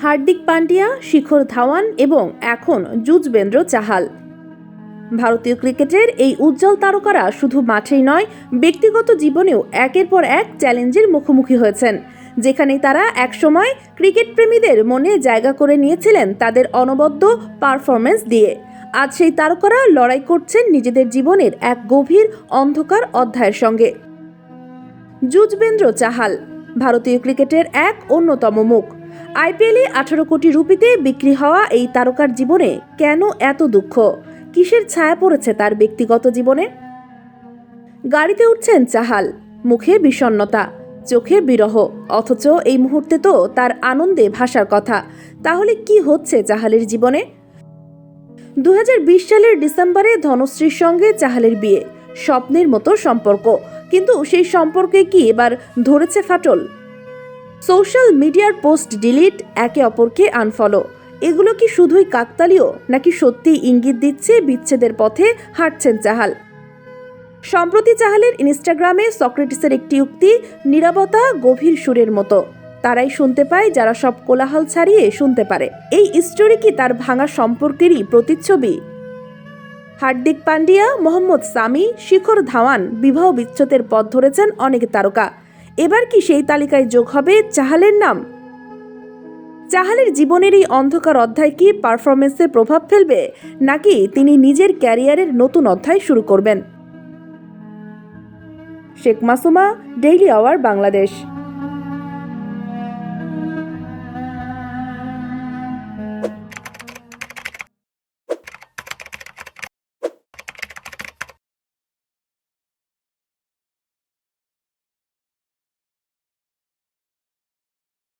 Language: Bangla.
হার্দিক পান্ডিয়া, শিখর ধাওয়ান এবং এখন যুজবেন্দ্র চাহাল। ভারতীয় ক্রিকেটের এই উজ্জ্বল তারকারা শুধু মাঠেই নয়, ব্যক্তিগত জীবনেও একের পর এক চ্যালেঞ্জের মুখোমুখি হয়েছেন, যেখানে তারা একসময় ক্রিকেট প্রেমীদের মনে জায়গা করে নিয়েছিলেন তাদের অনবদ্য পারফরম্যান্স দিয়ে। আজ সেই তারকারা লড়াই করছেন নিজেদের জীবনের এক গভীর অন্ধকার অধ্যায়ের সঙ্গে। যুজবেন্দ্র চাহাল ভারতীয় ক্রিকেটের এক অন্যতম মুখ। আইপিএলে 18 কোটি রুপিতে বিক্রি হওয়া এই তারকার জীবনে কেন এত দুঃখ? কিসের ছায়া পড়েছে তার ব্যক্তিগত জীবনে? গাড়িতে উঠছেন চাহাল, মুখে বিষণ্ণতা, চোখে বিরহ, অথচ এই মুহূর্তে তো তার আনন্দে ভাসার কথা। তাহলে কি হচ্ছে চাহালের জীবনে? 2020 সালের ডিসেম্বরে ধনশ্রীর সঙ্গে চাহালের বিয়ে, স্বপ্নের মতো সম্পর্ক, কিন্তু সেই সম্পর্কে কি এবার ধরেছে ফাটল? সোশ্যাল মিডিয়ার পোস্ট ডিলিট, একে অপরকে আনফলো, এগুলো কি শুধুই কাকতালীয়, নাকি সত্যি ইঙ্গিত দিচ্ছে বিচ্ছেদের পথে হাঁটছেন চাহাল? সম্প্রতি চাহালের ইনস্টাগ্রামে সক্রেটিসের একটি উক্তি, নীরবতা গভীর সুরের মতো, তারাই শুনতে পায় যারা সব কোলাহল ছাড়িয়ে শুনতে পারে। এই স্টোরি কি তার ভাঙা সম্পর্কেরই প্রতিচ্ছবি? হার্দিক পান্ডিয়া, মোহাম্মদ সামি, শিখর ধাওয়ান বিবাহ বিচ্ছেদের পথ ধরেছেন অনেক তারকা। এবার কি সেই তালিকায় যোগ হবে চাহালের নাম? চাহালের জীবনের এই অন্ধকার অধ্যায় কি পারফরমেন্সে প্রভাব ফেলবে, নাকি তিনি নিজের ক্যারিয়ারের নতুন অধ্যায় শুরু করবেন? Sheikh Masuma, daily our Bangladesh.